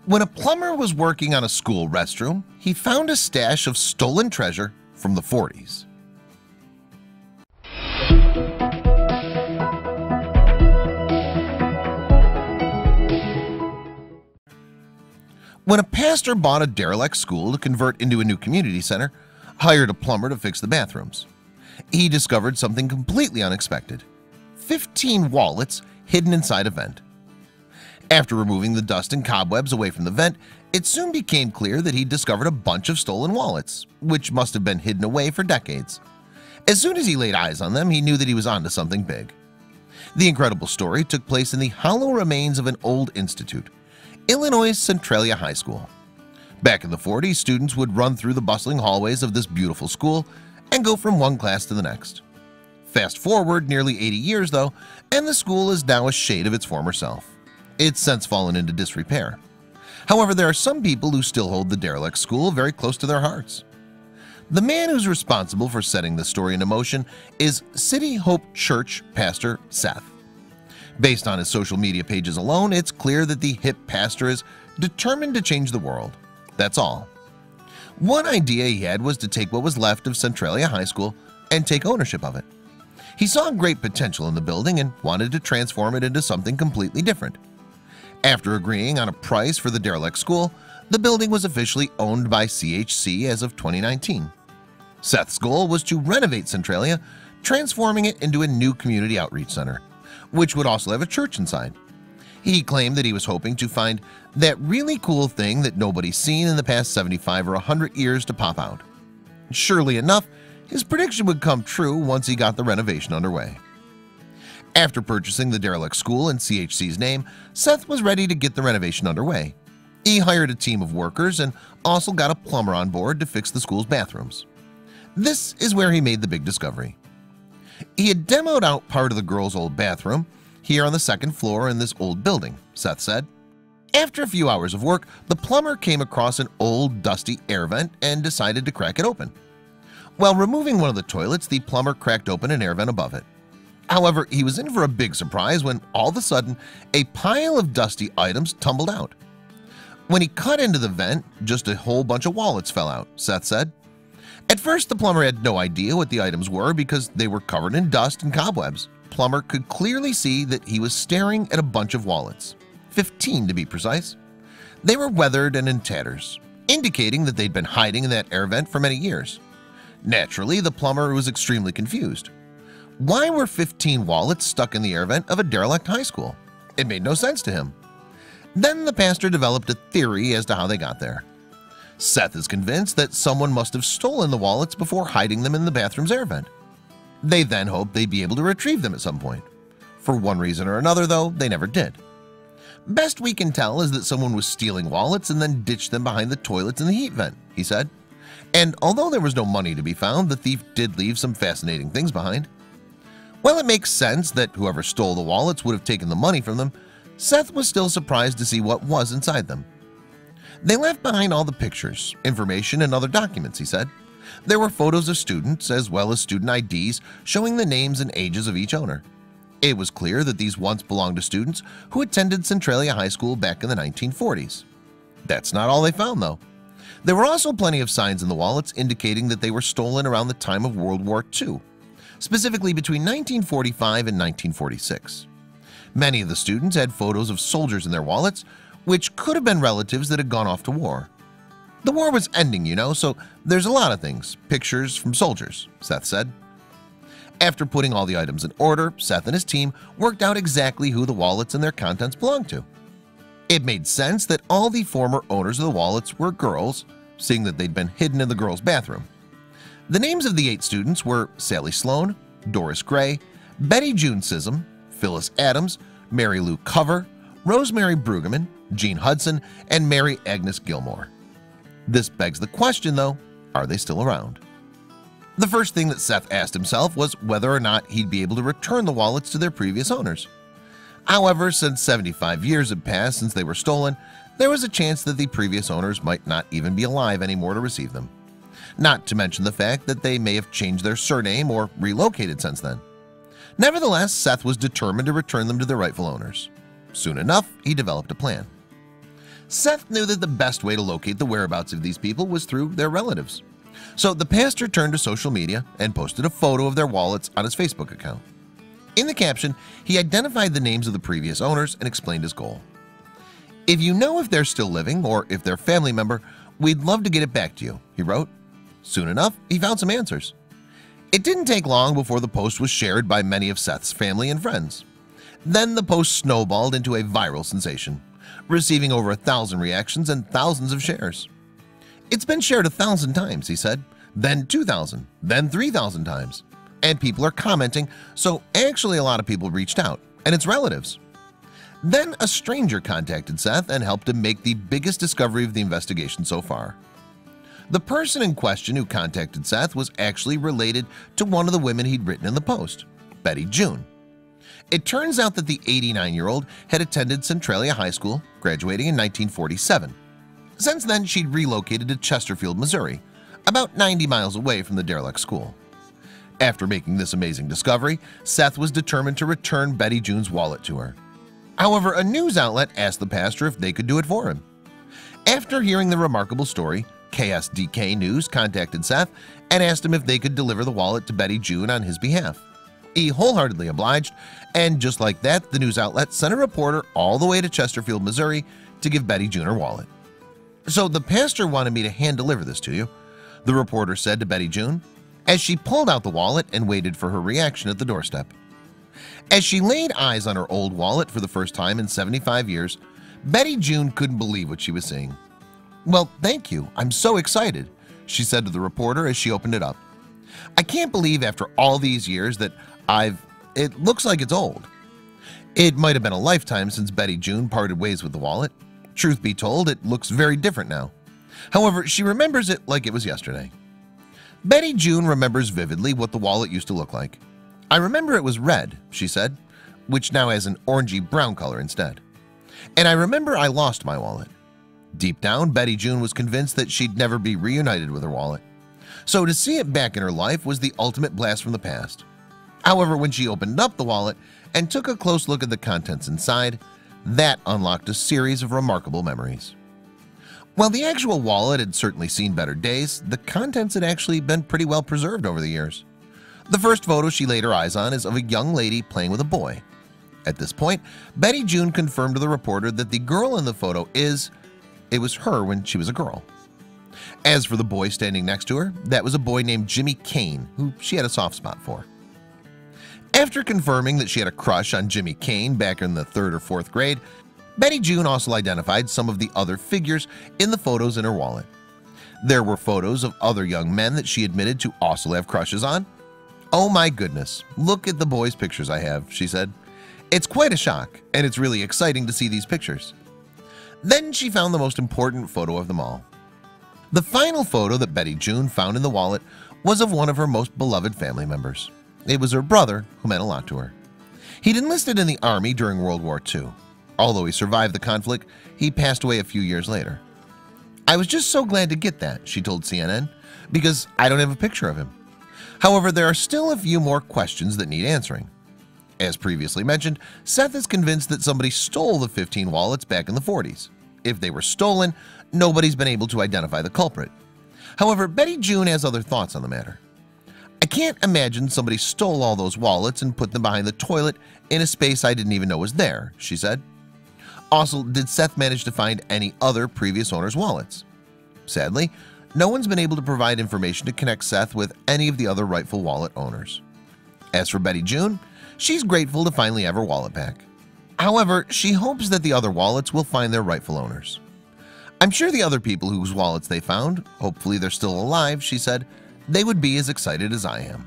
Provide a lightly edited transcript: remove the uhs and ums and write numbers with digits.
When a plumber was working on a school restroom, he found a stash of stolen treasure from the 40s. When a pastor bought a derelict school to convert into a new community center, hired a plumber to fix the bathrooms, he discovered something completely unexpected: 15 wallets hidden inside a vent. After removing the dust and cobwebs away from the vent, it soon became clear that he'd discovered a bunch of stolen wallets, which must have been hidden away for decades. As soon as he laid eyes on them, he knew that he was onto something big. The incredible story took place in the hollow remains of an old institute, Illinois' Centralia High School. Back in the 40s, students would run through the bustling hallways of this beautiful school and go from one class to the next. Fast forward nearly 80 years though, and the school is now a shade of its former self. It's since fallen into disrepair. However, there are some people who still hold the derelict school very close to their hearts. The man who's responsible for setting the story into motion is City Hope Church pastor Seth. Based on his social media pages alone, it's clear that the hip pastor is determined to change the world. That's all. One idea he had was to take what was left of Centralia High School and take ownership of it. He saw great potential in the building and wanted to transform it into something completely different. After agreeing on a price for the derelict school, the building was officially owned by CHC as of 2019. Seth's goal was to renovate Centralia, transforming it into a new community outreach center, which would also have a church inside. He claimed that he was hoping to find that really cool thing that nobody's seen in the past 75 or 100 years to pop out. Surely enough, his prediction would come true once he got the renovation underway. After purchasing the derelict school in CHC's name, Seth was ready to get the renovation underway. He hired a team of workers and also got a plumber on board to fix the school's bathrooms. This is where he made the big discovery. He had demoed out part of the girls' old bathroom here on the second floor in this old building, Seth said. After a few hours of work, the plumber came across an old dusty air vent and decided to crack it open. While removing one of the toilets, the plumber cracked open an air vent above it. However, he was in for a big surprise when all of a sudden a pile of dusty items tumbled out. When he cut into the vent, just a whole bunch of wallets fell out, Seth said. At first, the plumber had no idea what the items were because they were covered in dust and cobwebs. Plumber could clearly see that he was staring at a bunch of wallets, 15 to be precise. They were weathered and in tatters, indicating that they'd been hiding in that air vent for many years. Naturally, the plumber was extremely confused. Why were 15 wallets stuck in the air vent of a derelict high school? It made no sense to him. Then the pastor developed a theory as to how they got there. Seth is convinced that someone must have stolen the wallets before hiding them in the bathroom's air vent. They then hoped they'd be able to retrieve them at some point. For one reason or another, though, they never did. Best we can tell is that someone was stealing wallets and then ditched them behind the toilets in the heat vent, he said. And although there was no money to be found, the thief did leave some fascinating things behind. While it makes sense that whoever stole the wallets would have taken the money from them, Seth was still surprised to see what was inside them. They left behind all the pictures, information, and other documents, he said. There were photos of students as well as student IDs showing the names and ages of each owner. It was clear that these once belonged to students who attended Centralia High School back in the 1940s. That's not all they found, though. There were also plenty of signs in the wallets indicating that they were stolen around the time of World War II, specifically between 1945 and 1946. Many of the students had photos of soldiers in their wallets, which could have been relatives that had gone off to war. The war was ending, you know, so there's a lot of things, pictures from soldiers, Seth said. After putting all the items in order, Seth and his team worked out exactly who the wallets and their contents belonged to. It made sense that all the former owners of the wallets were girls, seeing that they'd been hidden in the girls' bathroom. The names of the 8 students were Sally Sloan, Doris Gray, Betty June Sissom, Phyllis Adams, Mary Lou Cover, Rosemary Brueggemann, Jean Hudson, and Mary Agnes Gilmore. This begs the question, though, are they still around? The first thing that Seth asked himself was whether or not he'd be able to return the wallets to their previous owners. However, since 75 years had passed since they were stolen, there was a chance that the previous owners might not even be alive anymore to receive them. Not to mention the fact that they may have changed their surname or relocated since then. Nevertheless, Seth was determined to return them to their rightful owners. Soon enough, he developed a plan. Seth knew that the best way to locate the whereabouts of these people was through their relatives. So the pastor turned to social media and posted a photo of their wallets on his Facebook account. In the caption, he identified the names of the previous owners and explained his goal. "If you know if they're still living or if they're a family member, we'd love to get it back to you," he wrote. Soon enough, he found some answers. It didn't take long before the post was shared by many of Seth's family and friends. Then the post snowballed into a viral sensation, receiving over 1,000 reactions and thousands of shares. "It's been shared 1,000 times," he said, then 2,000, then 3,000 times, and people are commenting, so actually a lot of people reached out, and it's relatives. Then a stranger contacted Seth and helped him make the biggest discovery of the investigation so far. The person in question who contacted Seth was actually related to one of the women he'd written in the post, Betty June. It turns out that the 89-year-old had attended Centralia High School, graduating in 1947. Since then, she'd relocated to Chesterfield, Missouri, about 90 miles away from the derelict school. After making this amazing discovery, Seth was determined to return Betty June's wallet to her. However, a news outlet asked the pastor if they could do it for him. After hearing the remarkable story, KSDK News contacted Seth and asked him if they could deliver the wallet to Betty June on his behalf. He wholeheartedly obliged, and just like that, the news outlet sent a reporter all the way to Chesterfield, Missouri to give Betty June her wallet. "So the pastor wanted me to hand deliver this to you," the reporter said to Betty June, as she pulled out the wallet and waited for her reaction at the doorstep. As she laid eyes on her old wallet for the first time in 75 years, Betty June couldn't believe what she was seeing. "Well, thank you. I'm so excited," she said to the reporter as she opened it up. "I can't believe after all these years that it looks like it's old." It might have been a lifetime since Betty June parted ways with the wallet. Truth be told, it looks very different now. However, she remembers it like it was yesterday. Betty June remembers vividly what the wallet used to look like. "I remember it was red," she said, which now has an orangey brown color instead. "And I remember I lost my wallet." Deep down, Betty June was convinced that she'd never be reunited with her wallet. So to see it back in her life was the ultimate blast from the past. However, when she opened up the wallet and took a close look at the contents inside, that unlocked a series of remarkable memories. While the actual wallet had certainly seen better days, the contents had actually been pretty well preserved over the years. The first photo she laid her eyes on is of a young lady playing with a boy. At this point, Betty June confirmed to the reporter that the girl in the photo it was her when she was a girl. As for the boy standing next to her, that was a boy named Jimmy Kane, who she had a soft spot for. After confirming that she had a crush on Jimmy Kane back in the 3rd or 4th grade, Betty June also identified some of the other figures in the photos in her wallet. There were photos of other young men that she admitted to also have crushes on. "Oh my goodness, look at the boys' pictures I have," she said. "It's quite a shock, and it's really exciting to see these pictures." Then she found the most important photo of them all. The final photo that Betty June found in the wallet was of one of her most beloved family members. It was her brother, who meant a lot to her. He'd enlisted in the Army during World War II. Although he survived the conflict, he passed away a few years later. "I was just so glad to get that," she told CNN, "because I don't have a picture of him." However, there are still a few more questions that need answering. As previously mentioned, Seth is convinced that somebody stole the 15 wallets back in the 40s. If they were stolen, nobody's been able to identify the culprit. However, Betty June has other thoughts on the matter. "I can't imagine somebody stole all those wallets and put them behind the toilet in a space I didn't even know was there," she said. Also, did Seth manage to find any other previous owners' wallets? Sadly, no one's been able to provide information to connect Seth with any of the other rightful wallet owners. As for Betty June, she's grateful to finally have her wallet back. However, she hopes that the other wallets will find their rightful owners. "I'm sure the other people whose wallets they found, hopefully they're still alive," she said, "they would be as excited as I am."